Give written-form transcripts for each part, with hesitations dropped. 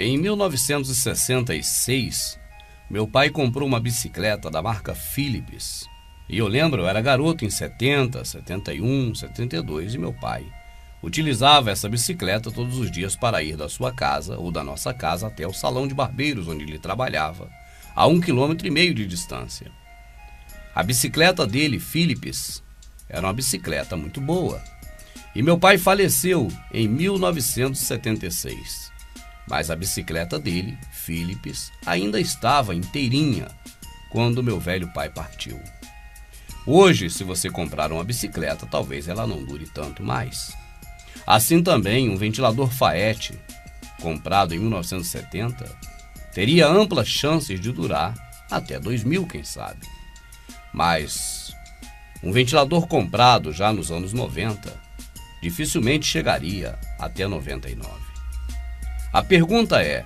Em 1966, meu pai comprou uma bicicleta da marca Philips. E eu lembro, eu era garoto em 70, 71, 72 e meu pai utilizava essa bicicleta todos os dias para ir da sua casa ou da nossa casa até o salão de barbeiros onde ele trabalhava, a 1,5 km de distância. A bicicleta dele, Philips, era uma bicicleta muito boa. E meu pai faleceu em 1976. Mas a bicicleta dele, Philips, ainda estava inteirinha quando meu velho pai partiu. Hoje, se você comprar uma bicicleta, talvez ela não dure tanto mais. Assim também, um ventilador Faete, comprado em 1970, teria amplas chances de durar até 2000, quem sabe. Mas um ventilador comprado já nos anos 90 dificilmente chegaria até 99. A pergunta é,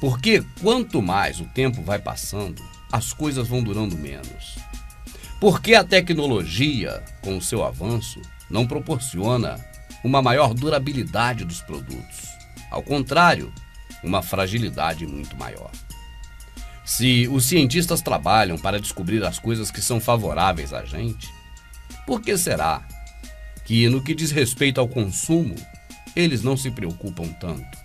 por que quanto mais o tempo vai passando, as coisas vão durando menos? Por que a tecnologia, com o seu avanço, não proporciona uma maior durabilidade dos produtos? Ao contrário, uma fragilidade muito maior. Se os cientistas trabalham para descobrir as coisas que são favoráveis a gente, por que será que, no que diz respeito ao consumo, eles não se preocupam tanto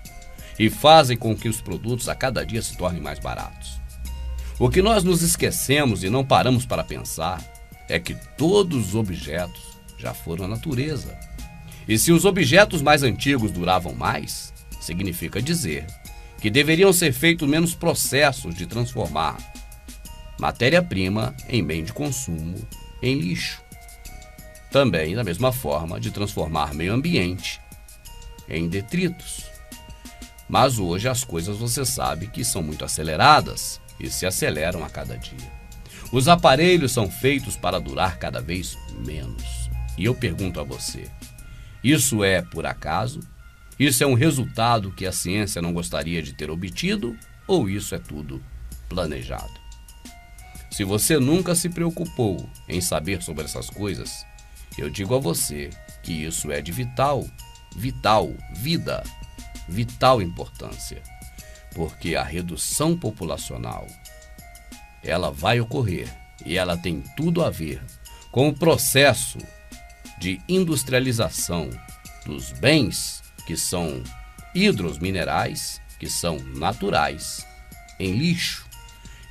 e fazem com que os produtos a cada dia se tornem mais baratos? O que nós nos esquecemos e não paramos para pensar é que todos os objetos já foram a natureza. E se os objetos mais antigos duravam mais, significa dizer que deveriam ser feitos menos processos de transformar matéria-prima em bem de consumo, em lixo. Também, da mesma forma, de transformar meio ambiente em detritos. Mas hoje as coisas você sabe que são muito aceleradas e se aceleram a cada dia. Os aparelhos são feitos para durar cada vez menos. E eu pergunto a você, isso é por acaso? Isso é um resultado que a ciência não gostaria de ter obtido? Ou isso é tudo planejado? Se você nunca se preocupou em saber sobre essas coisas, eu digo a você que isso é de vital importância, porque a redução populacional, ela vai ocorrer e ela tem tudo a ver com o processo de industrialização dos bens que são hidrominerais, que são naturais, em lixo.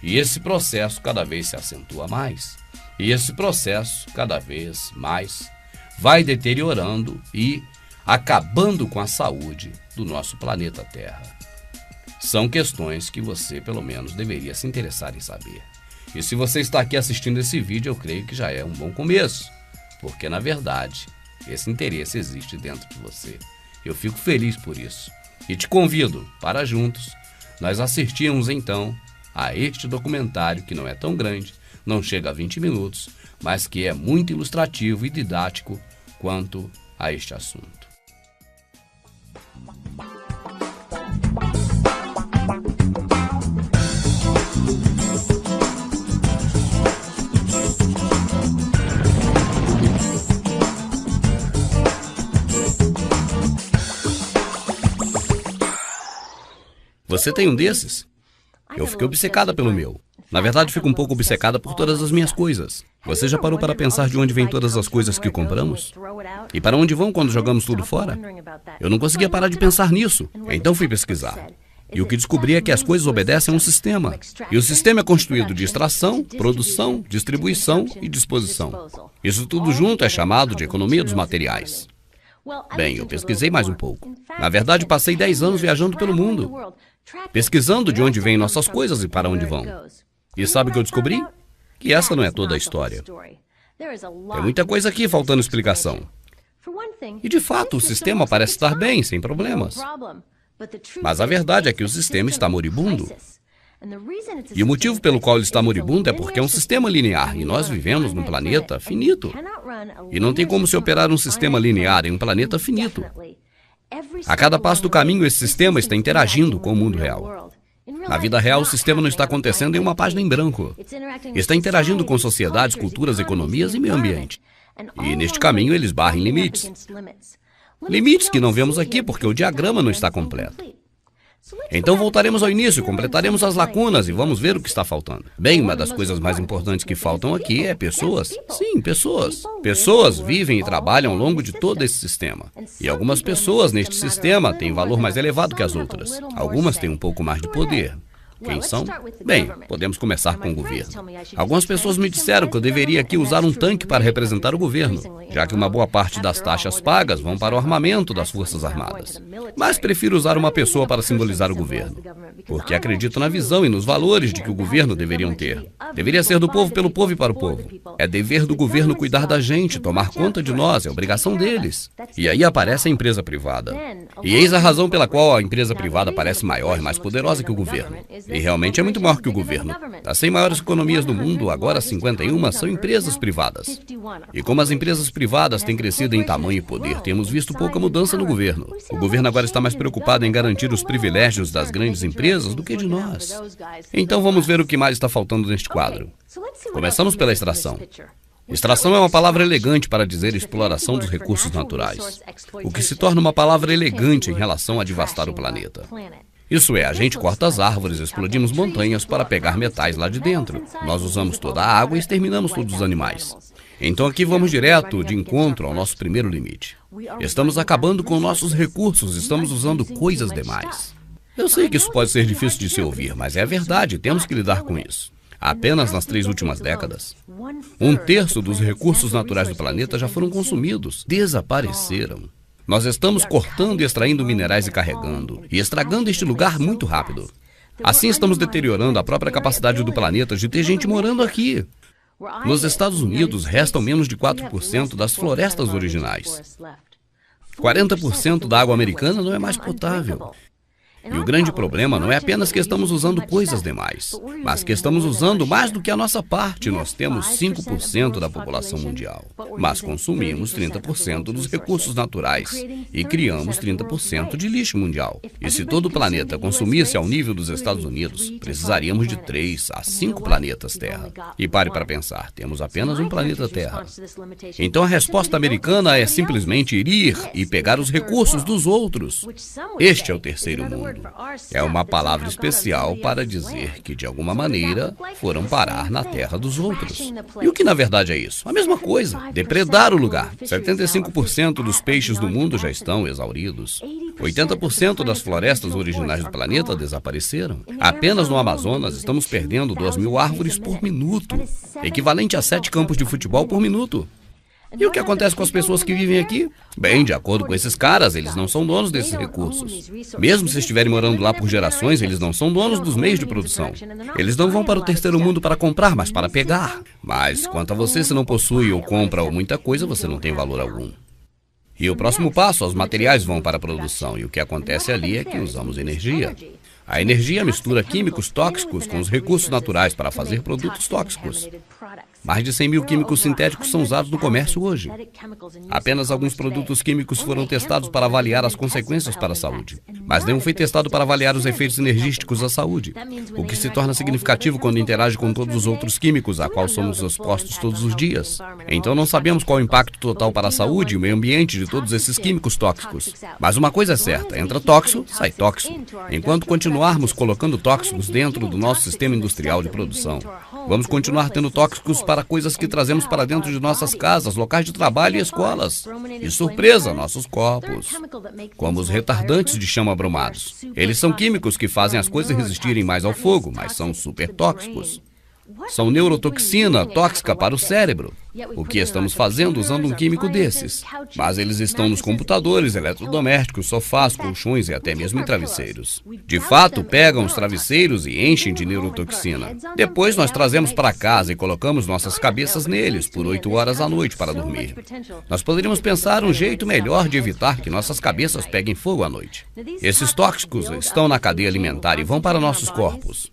E esse processo cada vez se acentua mais. E esse processo cada vez mais vai deteriorando e acabando com a saúde do nosso planeta Terra. São questões que você, pelo menos, deveria se interessar em saber. E se você está aqui assistindo esse vídeo, eu creio que já é um bom começo, porque, na verdade, esse interesse existe dentro de você. Eu fico feliz por isso. E te convido para juntos nós assistirmos, então, a este documentário que não é tão grande, não chega a 20 minutos, mas que é muito ilustrativo e didático quanto a este assunto. Você tem um desses? Eu fiquei obcecada pelo meu. Na verdade, fico um pouco obcecada por todas as minhas coisas. Você já parou para pensar de onde vêm todas as coisas que compramos? E para onde vão quando jogamos tudo fora? Eu não conseguia parar de pensar nisso, então fui pesquisar. E o que descobri é que as coisas obedecem a um sistema. E o sistema é constituído de extração, produção, distribuição e disposição. Isso tudo junto é chamado de economia dos materiais. Bem, eu pesquisei mais um pouco. Na verdade, passei 10 anos viajando pelo mundo, pesquisando de onde vêm nossas coisas e para onde vão. E sabe o que eu descobri? Que essa não é toda a história. Tem muita coisa aqui faltando explicação. E de fato, o sistema parece estar bem, sem problemas. Mas a verdade é que o sistema está moribundo. E o motivo pelo qual ele está moribundo é porque é um sistema linear e nós vivemos num planeta finito. E não tem como se operar um sistema linear em um planeta finito. A cada passo do caminho, esse sistema está interagindo com o mundo real. Na vida real, o sistema não está acontecendo em uma página em branco. Está interagindo com sociedades, culturas, economias e meio ambiente. E neste caminho, eles barram limites. Limites que não vemos aqui porque o diagrama não está completo. Então voltaremos ao início, completaremos as lacunas e vamos ver o que está faltando. Bem, uma das coisas mais importantes que faltam aqui é pessoas. Sim, pessoas. Pessoas vivem e trabalham ao longo de todo esse sistema. E algumas pessoas neste sistema têm valor mais elevado que as outras. Algumas têm um pouco mais de poder. Quem são? Bem, podemos começar com o governo. Algumas pessoas me disseram que eu deveria aqui usar um tanque para representar o governo, já que uma boa parte das taxas pagas vão para o armamento das Forças Armadas. Mas prefiro usar uma pessoa para simbolizar o governo, porque acredito na visão e nos valores de que o governo deveriam ter. Deveria ser do povo, pelo povo e para o povo. É dever do governo cuidar da gente, tomar conta de nós, é obrigação deles. E aí aparece a empresa privada. E eis a razão pela qual a empresa privada parece maior e mais poderosa que o governo. E realmente é muito maior que o governo. Das 100 maiores economias do mundo, agora 51 são empresas privadas. E como as empresas privadas têm crescido em tamanho e poder, temos visto pouca mudança no governo. O governo agora está mais preocupado em garantir os privilégios das grandes empresas do que de nós. Então vamos ver o que mais está faltando neste quadro. Começamos pela extração. Extração é uma palavra elegante para dizer exploração dos recursos naturais, o que se torna uma palavra elegante em relação a devastar o planeta. Isso é, a gente corta as árvores, explodimos montanhas para pegar metais lá de dentro. Nós usamos toda a água e exterminamos todos os animais. Então aqui vamos direto de encontro ao nosso primeiro limite. Estamos acabando com nossos recursos, estamos usando coisas demais. Eu sei que isso pode ser difícil de se ouvir, mas é a verdade, temos que lidar com isso. Apenas nas 3 últimas décadas, 1/3 dos recursos naturais do planeta já foram consumidos, desapareceram. Nós estamos cortando e extraindo minerais e carregando, e estragando este lugar muito rápido. Assim estamos deteriorando a própria capacidade do planeta de ter gente morando aqui. Nos Estados Unidos, restam menos de 4% das florestas originais. 40% da água americana não é mais potável. E o grande problema não é apenas que estamos usando coisas demais, mas que estamos usando mais do que a nossa parte. Nós temos 5% da população mundial, mas consumimos 30% dos recursos naturais e criamos 30% de lixo mundial. E se todo o planeta consumisse ao nível dos Estados Unidos, precisaríamos de 3 a 5 planetas Terra. E pare para pensar, temos apenas um planeta Terra. Então a resposta americana é simplesmente ir e pegar os recursos dos outros. Este é o terceiro mundo. É uma palavra especial para dizer que, de alguma maneira, foram parar na terra dos outros. E o que na verdade é isso? A mesma coisa, depredar o lugar. 75% dos peixes do mundo já estão exauridos. 80% das florestas originais do planeta desapareceram. Apenas no Amazonas estamos perdendo 2.000 árvores por minuto, equivalente a 7 campos de futebol por minuto. E o que acontece com as pessoas que vivem aqui? Bem, de acordo com esses caras, eles não são donos desses recursos. Mesmo se estiverem morando lá por gerações, eles não são donos dos meios de produção. Eles não vão para o terceiro mundo para comprar, mas para pegar. Mas quanto a você, se não possui ou compra ou muita coisa, você não tem valor algum. E o próximo passo, os materiais vão para a produção. E o que acontece ali é que usamos energia. A energia mistura químicos tóxicos com os recursos naturais para fazer produtos tóxicos. Mais de 100.000 químicos sintéticos são usados no comércio hoje. Apenas alguns produtos químicos foram testados para avaliar as consequências para a saúde, mas nenhum foi testado para avaliar os efeitos energísticos à saúde, o que se torna significativo quando interage com todos os outros químicos a qual somos expostos todos os dias. Então não sabemos qual o impacto total para a saúde e o meio ambiente de todos esses químicos tóxicos. Mas uma coisa é certa, entra tóxico, sai tóxico. Enquanto continuarmos colocando tóxicos dentro do nosso sistema industrial de produção, vamos continuar tendo tóxicos para coisas que trazemos para dentro de nossas casas, locais de trabalho e escolas. E surpresa, nossos corpos. Como os retardantes de chama bromados. Eles são químicos que fazem as coisas resistirem mais ao fogo, mas são super tóxicos. São neurotoxina tóxica para o cérebro. O que estamos fazendo usando um químico desses? Mas eles estão nos computadores, eletrodomésticos, sofás, colchões e até mesmo em travesseiros. De fato, pegam os travesseiros e enchem de neurotoxina. Depois nós trazemos para casa e colocamos nossas cabeças neles por 8 horas à noite para dormir. Nós poderíamos pensar um jeito melhor de evitar que nossas cabeças peguem fogo à noite. Esses tóxicos estão na cadeia alimentar e vão para nossos corpos.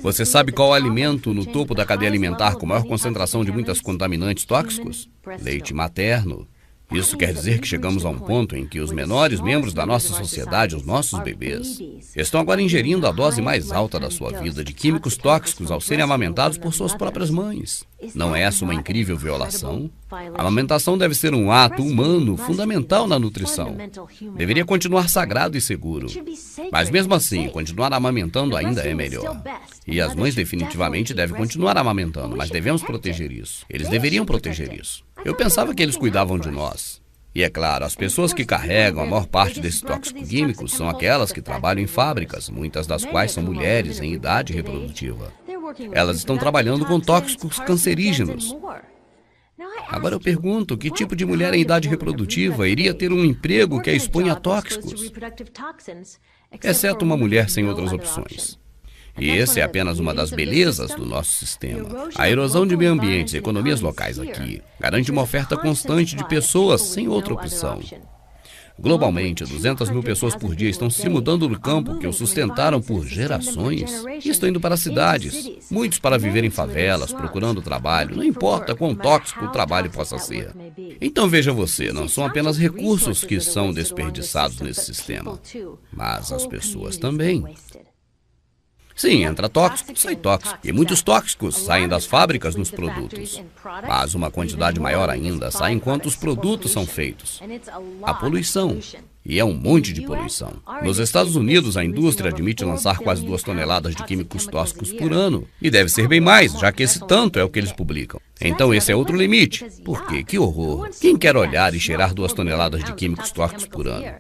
Você sabe qual alimento no topo da cadeia alimentar com maior concentração de muitos contaminantes tóxicos? Leite materno. Isso quer dizer que chegamos a um ponto em que os menores membros da nossa sociedade, os nossos bebês, estão agora ingerindo a dose mais alta da sua vida de químicos tóxicos ao serem amamentados por suas próprias mães. Não é essa uma incrível violação? A amamentação deve ser um ato humano fundamental na nutrição. Deveria continuar sagrado e seguro. Mas mesmo assim, continuar amamentando ainda é melhor. E as mães definitivamente devem continuar amamentando, mas devemos proteger isso. Eles deveriam proteger isso. Eu pensava que eles cuidavam de nós. E é claro, as pessoas que carregam a maior parte desses tóxicos químicos são aquelas que trabalham em fábricas, muitas das quais são mulheres em idade reprodutiva. Elas estão trabalhando com tóxicos cancerígenos. Agora eu pergunto, que tipo de mulher em idade reprodutiva iria ter um emprego que a expõe a tóxicos? Exceto uma mulher sem outras opções. E essa é apenas uma das belezas do nosso sistema. A erosão de meio ambiente e economias locais aqui garante uma oferta constante de pessoas sem outra opção. Globalmente, 200 mil pessoas por dia estão se mudando do campo que os sustentaram por gerações e estão indo para as cidades. Muitos para viver em favelas, procurando trabalho, não importa quão tóxico o trabalho possa ser. Então veja você, não são apenas recursos que são desperdiçados nesse sistema, mas as pessoas também. Sim, entra tóxico, sai tóxico. E muitos tóxicos saem das fábricas nos produtos. Mas uma quantidade maior ainda sai enquanto os produtos são feitos. A poluição. E é um monte de poluição. Nos Estados Unidos, a indústria admite lançar quase 2 toneladas de químicos tóxicos por ano. E deve ser bem mais, já que esse tanto é o que eles publicam. Então esse é outro limite. Por quê? Que horror. Quem quer olhar e cheirar 2 toneladas de químicos tóxicos por ano?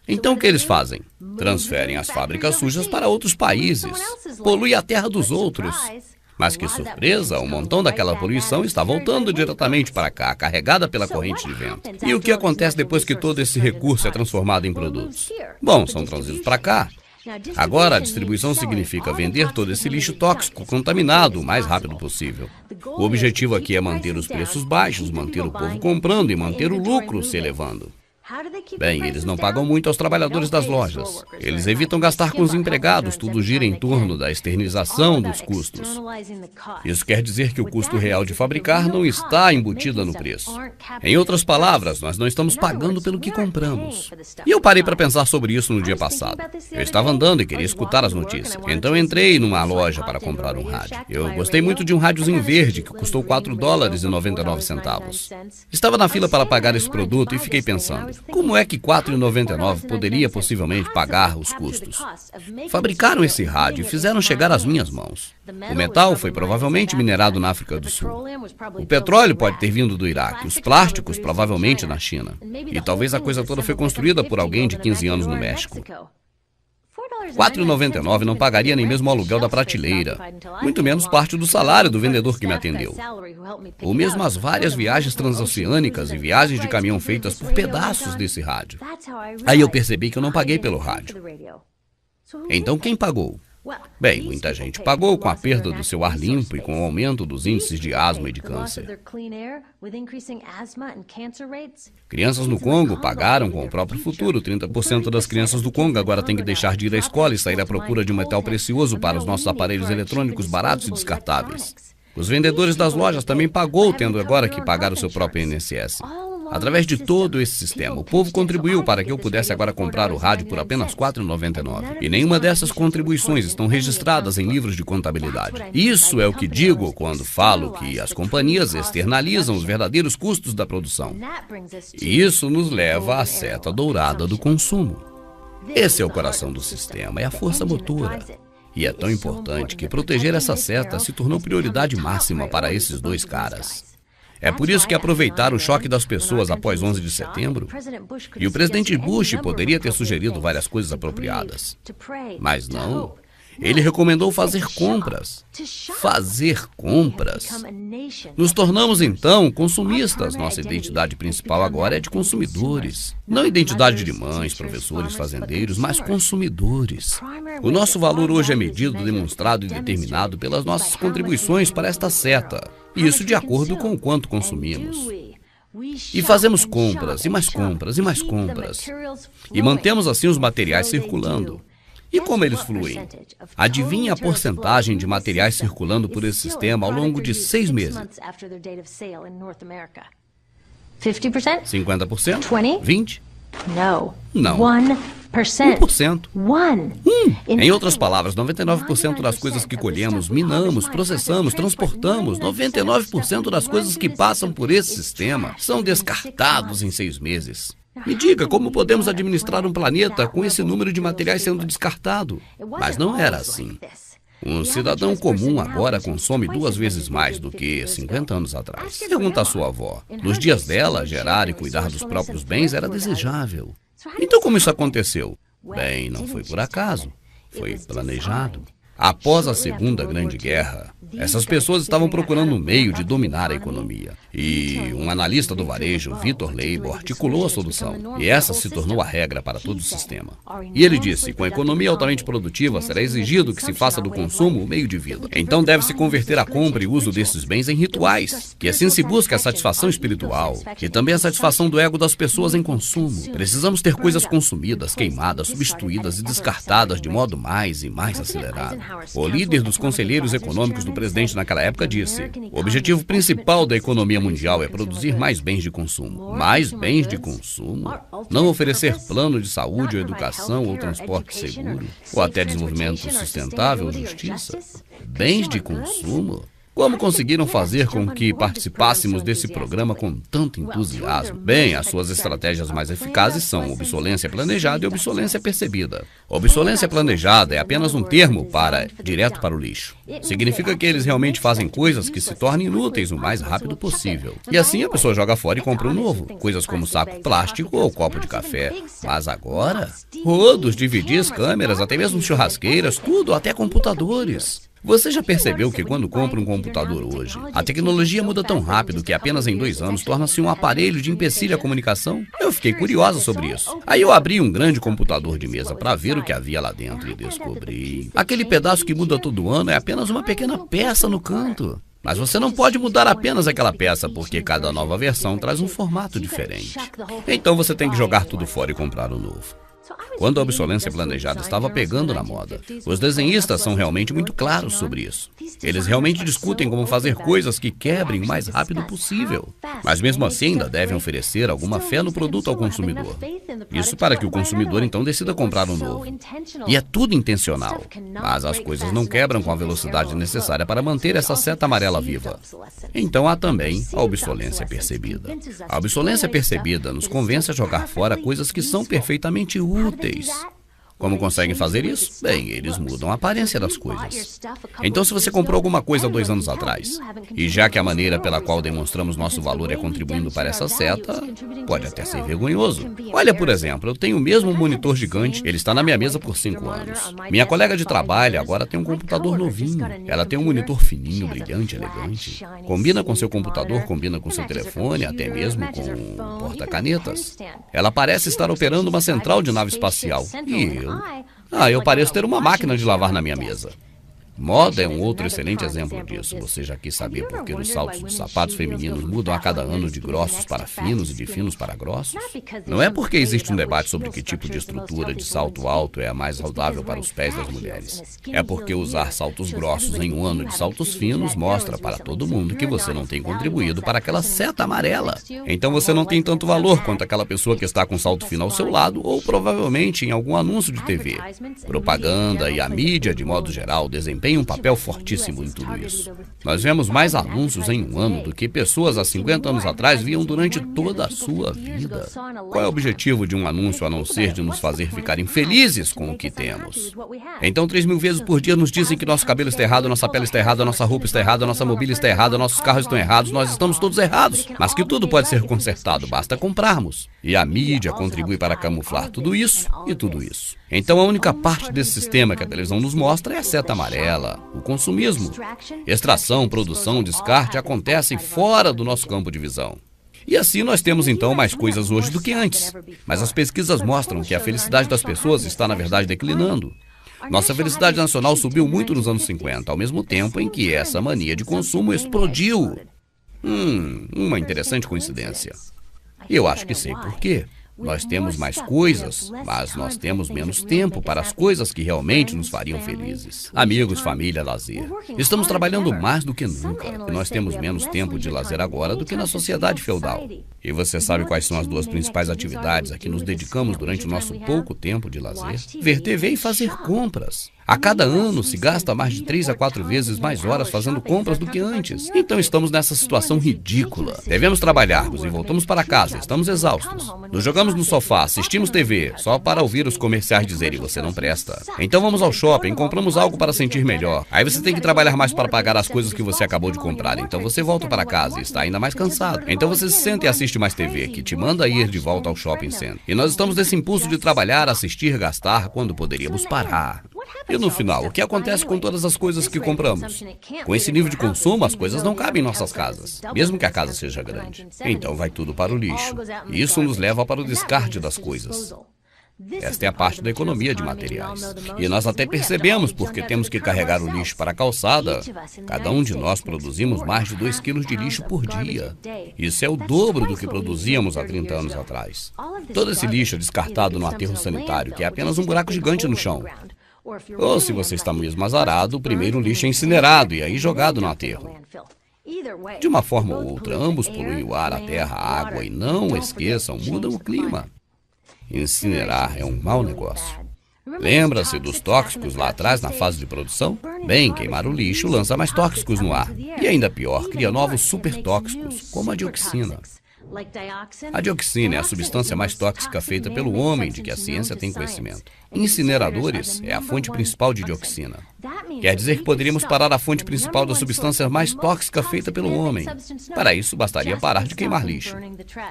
Então o que eles fazem? Transferem as fábricas sujas para outros países. Polui a terra dos outros. Mas que surpresa, um montão daquela poluição está voltando diretamente para cá, carregada pela corrente de vento. E o que acontece depois que todo esse recurso é transformado em produtos? Bom, são trazidos para cá. Agora, a distribuição significa vender todo esse lixo tóxico contaminado o mais rápido possível. O objetivo aqui é manter os preços baixos, manter o povo comprando e manter o lucro se elevando. Bem, eles não pagam muito aos trabalhadores das lojas. Eles evitam gastar com os empregados, tudo gira em torno da externização dos custos. Isso quer dizer que o custo real de fabricar não está embutido no preço. Em outras palavras, nós não estamos pagando pelo que compramos. E eu parei para pensar sobre isso no dia passado. Eu estava andando e queria escutar as notícias. Então entrei numa loja para comprar um rádio. Eu gostei muito de um rádiozinho verde que custou $4,99. Estava na fila para pagar esse produto e fiquei pensando, como é que R$ 4,99 poderia possivelmente pagar os custos? Fabricaram esse rádio e fizeram chegar às minhas mãos. O metal foi provavelmente minerado na África do Sul. O petróleo pode ter vindo do Iraque, os plásticos provavelmente na China. E talvez a coisa toda foi construída por alguém de 15 anos no México. R$ 4,99 não pagaria nem mesmo o aluguel da prateleira, muito menos parte do salário do vendedor que me atendeu. Ou mesmo as várias viagens transoceânicas e viagens de caminhão feitas por pedaços desse rádio. Aí eu percebi que eu não paguei pelo rádio. Então quem pagou? Bem, muita gente pagou com a perda do seu ar limpo e com o aumento dos índices de asma e de câncer. Crianças no Congo pagaram com o próprio futuro. 30% das crianças do Congo agora têm que deixar de ir à escola e sair à procura de um metal precioso para os nossos aparelhos eletrônicos baratos e descartáveis. Os vendedores das lojas também pagou, tendo agora que pagar o seu próprio INSS. Através de todo esse sistema, o povo contribuiu para que eu pudesse agora comprar o rádio por apenas R$ 4,99. E nenhuma dessas contribuições estão registradas em livros de contabilidade. Isso é o que digo quando falo que as companhias externalizam os verdadeiros custos da produção. E isso nos leva à seta dourada do consumo. Esse é o coração do sistema, é a força motora. E é tão importante que proteger essa seta se tornou prioridade máxima para esses dois caras. É por isso que aproveitaram o choque das pessoas após 11 de setembro. E o presidente Bush poderia ter sugerido várias coisas apropriadas. Mas não. Ele recomendou fazer compras. Fazer compras. Nos tornamos, então, consumistas. Nossa identidade principal agora é de consumidores. Não identidade de mães, professores, fazendeiros, mas consumidores. O nosso valor hoje é medido, demonstrado e determinado pelas nossas contribuições para esta seta. E isso de acordo com o quanto consumimos. E fazemos compras, e mais compras, e mais compras. E mantemos assim os materiais circulando. E como eles fluem? Adivinhe a porcentagem de materiais circulando por esse sistema ao longo de 6 meses. 50%? 50%? 20? 20%? No. Não. 1%. 1%. Em outras In palavras, 99% das coisas que colhemos, minamos, processamos, transportamos, 99% das coisas que passam por esse sistema são descartados em 6 meses. Me diga, como podemos administrar um planeta com esse número de materiais sendo descartado? Mas não era assim. Um cidadão comum agora consome 2 vezes mais do que 50 anos atrás. Pergunta à sua avó. Nos dias dela, gerar e cuidar dos próprios bens era desejável. Então como isso aconteceu? Bem, não foi por acaso. Foi planejado. Após a Segunda Grande Guerra, essas pessoas estavam procurando um meio de dominar a economia. E um analista do varejo, Victor Leibo, articulou a solução. E essa se tornou a regra para todo o sistema. E ele disse, com a economia altamente produtiva, será exigido que se faça do consumo o meio de vida. Então deve-se converter a compra e uso desses bens em rituais. Que assim se busque a satisfação espiritual e também a satisfação do ego das pessoas em consumo. Precisamos ter coisas consumidas, queimadas, substituídas e descartadas de modo mais e mais acelerado. O líder dos conselheiros econômicos do presidente naquela época disse: o objetivo principal da economia mundial é produzir mais bens de consumo. Mais bens de consumo? Não oferecer plano de saúde ou educação ou transporte seguro? Ou até desenvolvimento sustentável ou justiça? Bens de consumo? Como conseguiram fazer com que participássemos desse programa com tanto entusiasmo? Bem, as suas estratégias mais eficazes são obsolência planejada e obsolência percebida. Obsolência planejada é apenas um termo para direto para o lixo. Significa que eles realmente fazem coisas que se tornem inúteis o mais rápido possível. E assim a pessoa joga fora e compra um novo. Coisas como saco plástico ou copo de café. Mas agora, rodos, DVDs, câmeras, até mesmo churrasqueiras, tudo, até computadores. Você já percebeu que quando compra um computador hoje, a tecnologia muda tão rápido que apenas em 2 anos torna-se um aparelho de empecilho à comunicação? Eu fiquei curiosa sobre isso. Aí eu abri um grande computador de mesa para ver o que havia lá dentro e descobri. Aquele pedaço que muda todo ano é apenas uma pequena peça no canto. Mas você não pode mudar apenas aquela peça, porque cada nova versão traz um formato diferente. Então você tem que jogar tudo fora e comprar um novo. Quando a obsolência planejada estava pegando na moda, os desenhistas são realmente muito claros sobre isso. Eles realmente discutem como fazer coisas que quebrem o mais rápido possível. Mas mesmo assim ainda devem oferecer alguma fé no produto ao consumidor. Isso para que o consumidor então decida comprar um novo. E é tudo intencional. Mas as coisas não quebram com a velocidade necessária para manter essa seta amarela viva. Então há também a obsolência percebida. A obsolência percebida nos convence a jogar fora coisas que são perfeitamente úteis. Como conseguem fazer isso? Bem, eles mudam a aparência das coisas. Então, se você comprou alguma coisa 2 anos atrás, e já que a maneira pela qual demonstramos nosso valor é contribuindo para essa seta, pode até ser vergonhoso. Olha, por exemplo, eu tenho o mesmo monitor gigante, ele está na minha mesa por 5 anos. Minha colega de trabalho agora tem um computador novinho. Ela tem um monitor fininho, brilhante, elegante. Combina com seu computador, combina com seu telefone, até mesmo com um porta-canetas. Ela parece estar operando uma central de nave espacial. E eu pareço ter uma máquina de lavar na minha mesa. Moda é um outro excelente exemplo disso. Você já quis saber por que os saltos dos sapatos femininos mudam a cada ano de grossos para finos e de finos para grossos? Não é porque existe um debate sobre que tipo de estrutura de salto alto é a mais saudável para os pés das mulheres. É porque usar saltos grossos em um ano de saltos finos mostra para todo mundo que você não tem contribuído para aquela seta amarela. Então você não tem tanto valor quanto aquela pessoa que está com salto fino ao seu lado ou provavelmente em algum anúncio de TV. Propaganda e a mídia, de modo geral, desempenham um papel fortíssimo em tudo isso. Nós vemos mais anúncios em um ano do que pessoas há 50 anos atrás viam durante toda a sua vida. Qual é o objetivo de um anúncio a não ser de nos fazer ficar infelizes com o que temos? Então 3.000 vezes por dia nos dizem que nosso cabelo está errado, nossa pele está errada, nossa roupa está errada, nossa mobília está errada, nossos carros estão errados, nós estamos todos errados, mas que tudo pode ser consertado, basta comprarmos. E a mídia contribui para camuflar tudo isso e tudo isso. Então a única parte desse sistema que a televisão nos mostra é a seta amarela, o consumismo. Extração, produção, descarte acontecem fora do nosso campo de visão. E assim nós temos então mais coisas hoje do que antes. Mas as pesquisas mostram que a felicidade das pessoas está na verdade declinando. Nossa felicidade nacional subiu muito nos anos 50, ao mesmo tempo em que essa mania de consumo explodiu. Uma interessante coincidência. Eu acho que sei por quê. Nós temos mais coisas, mas nós temos menos tempo para as coisas que realmente nos fariam felizes. Amigos, família, lazer. Estamos trabalhando mais do que nunca e nós temos menos tempo de lazer agora do que na sociedade feudal. E você sabe quais são as duas principais atividades a que nos dedicamos durante o nosso pouco tempo de lazer? Ver TV e fazer compras. A cada ano se gasta mais de 3 a 4 vezes mais horas fazendo compras do que antes. Então estamos nessa situação ridícula. Devemos trabalharmos e voltamos para casa, estamos exaustos. Nos jogamos no sofá, assistimos TV, só para ouvir os comerciais dizerem você não presta. Então vamos ao shopping, compramos algo para sentir melhor. Aí você tem que trabalhar mais para pagar as coisas que você acabou de comprar. Então você volta para casa e está ainda mais cansado. Então você se senta e assiste mais TV, que te manda ir de volta ao shopping center. E nós estamos nesse impulso de trabalhar, assistir, gastar, quando poderíamos parar. E no final, o que acontece com todas as coisas que compramos? Com esse nível de consumo, as coisas não cabem em nossas casas, mesmo que a casa seja grande. Então vai tudo para o lixo. E isso nos leva para o descarte das coisas. Esta é a parte da economia de materiais. E nós até percebemos porque temos que carregar o lixo para a calçada. Cada um de nós produzimos mais de 2 quilos de lixo por dia. Isso é o dobro do que produzíamos há 30 anos atrás. Todo esse lixo é descartado no aterro sanitário, que é apenas um buraco gigante no chão. Ou, se você está mesmo azarado, primeiro o lixo é incinerado e aí jogado no aterro. De uma forma ou outra, ambos poluem o ar, a terra, a água e, não esqueçam, mudam o clima. Incinerar é um mau negócio. Lembra-se dos tóxicos lá atrás na fase de produção? Bem, queimar o lixo lança mais tóxicos no ar. E ainda pior, cria novos supertóxicos, como a dioxina. A dioxina é a substância mais tóxica feita pelo homem de que a ciência tem conhecimento. Incineradores é a fonte principal de dioxina. Quer dizer que poderíamos parar a fonte principal da substância mais tóxica feita pelo homem. Para isso, bastaria parar de queimar lixo.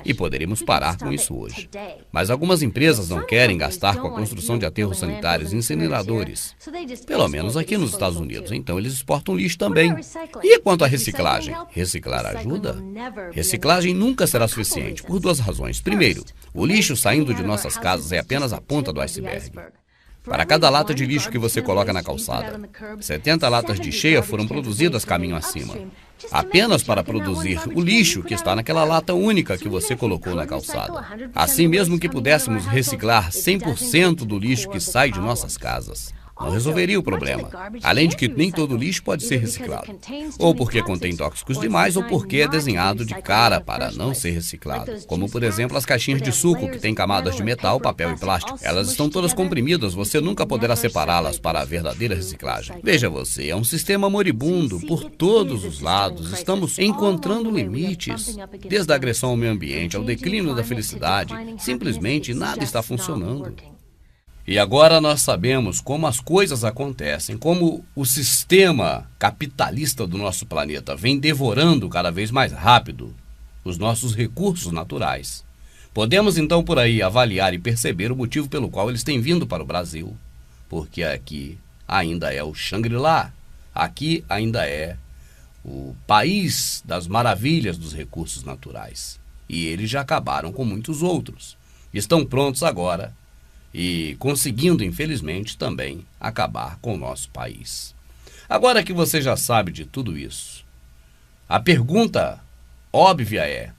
E poderíamos parar com isso hoje. Mas algumas empresas não querem gastar com a construção de aterros sanitários e incineradores. Pelo menos aqui nos Estados Unidos. Então eles exportam lixo também. E quanto à reciclagem? Reciclar ajuda? Reciclagem nunca será suficiente, por duas razões. Primeiro, o lixo saindo de nossas casas é apenas a ponta do iceberg. Para cada lata de lixo que você coloca na calçada, 70 latas de cheia foram produzidas caminho acima. Apenas para produzir o lixo que está naquela lata única que você colocou na calçada. Assim, mesmo que pudéssemos reciclar 100% do lixo que sai de nossas casas, não resolveria o problema. Além de que nem todo lixo pode ser reciclado. Ou porque contém tóxicos demais, ou porque é desenhado de cara para não ser reciclado. Como, por exemplo, as caixinhas de suco, que têm camadas de metal, papel e plástico. Elas estão todas comprimidas, você nunca poderá separá-las para a verdadeira reciclagem. Veja você, é um sistema moribundo por todos os lados. Estamos encontrando limites. Desde a agressão ao meio ambiente, ao declínio da felicidade, simplesmente nada está funcionando. E agora nós sabemos como as coisas acontecem, como o sistema capitalista do nosso planeta vem devorando cada vez mais rápido os nossos recursos naturais. Podemos então por aí avaliar e perceber o motivo pelo qual eles têm vindo para o Brasil. Porque aqui ainda é o Shangri-La, aqui ainda é o país das maravilhas dos recursos naturais. E eles já acabaram com muitos outros. Estão prontos agora e conseguindo, infelizmente, também acabar com o nosso país. Agora que você já sabe de tudo isso, a pergunta óbvia é: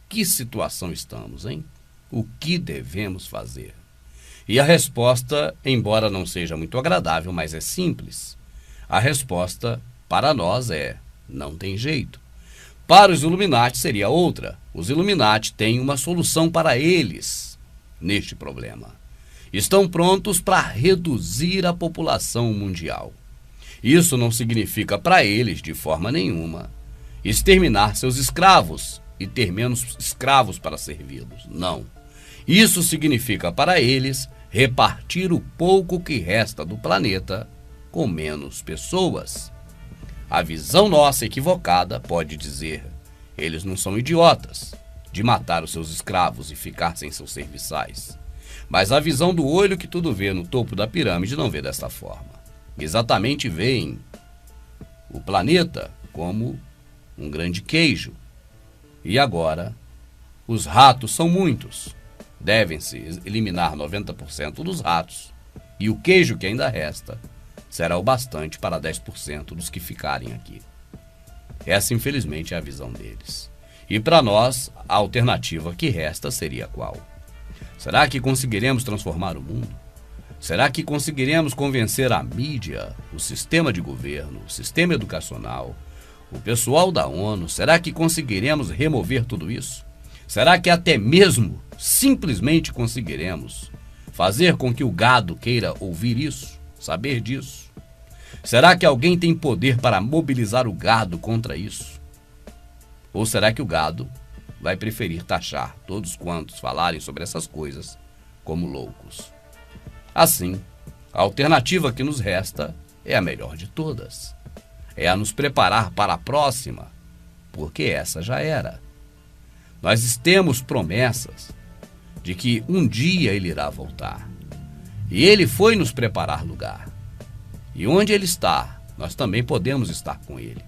que situação estamos, hein? O que devemos fazer? E a resposta, embora não seja muito agradável, mas é simples. A resposta para nós é: não tem jeito. Para os Illuminati seria outra. Os Illuminati têm uma solução para eles neste problema. Estão prontos para reduzir a população mundial. Isso não significa para eles, de forma nenhuma, exterminar seus escravos e ter menos escravos para servi-los. Não. Isso significa para eles repartir o pouco que resta do planeta com menos pessoas. A visão nossa equivocada pode dizer: eles não são idiotas de matar os seus escravos e ficar sem seus serviçais. Mas a visão do olho que tudo vê no topo da pirâmide não vê desta forma. Exatamente veem o planeta como um grande queijo. E agora, os ratos são muitos. Devem-se eliminar 90% dos ratos. E o queijo que ainda resta será o bastante para 10% dos que ficarem aqui. Essa, infelizmente, é a visão deles. E para nós, a alternativa que resta seria qual? Será que conseguiremos transformar o mundo? Será que conseguiremos convencer a mídia, o sistema de governo, o sistema educacional, o pessoal da ONU? Será que conseguiremos remover tudo isso? Será que até mesmo, simplesmente conseguiremos fazer com que o gado queira ouvir isso, saber disso? Será que alguém tem poder para mobilizar o gado contra isso? Ou será que o gado vai preferir taxar todos quantos falarem sobre essas coisas como loucos? Assim, a alternativa que nos resta é a melhor de todas. É a nos preparar para a próxima, porque essa já era. Nós temos promessas de que um dia ele irá voltar. E ele foi nos preparar lugar. E onde ele está, nós também podemos estar com ele.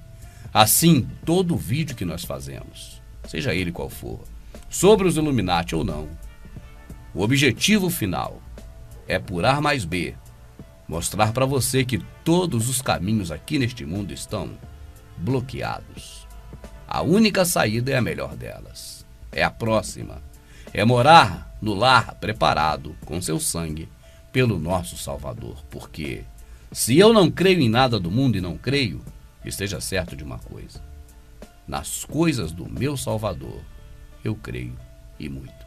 Assim, todo vídeo que nós fazemos, seja ele qual for, sobre os Illuminati ou não, o objetivo final é, por A mais B, mostrar para você que todos os caminhos aqui neste mundo estão bloqueados. A única saída é a melhor delas. É a próxima. É morar no lar preparado com seu sangue pelo nosso Salvador. Porque se eu não creio em nada do mundo e não creio, esteja certo de uma coisa: nas coisas do meu Salvador eu creio e muito.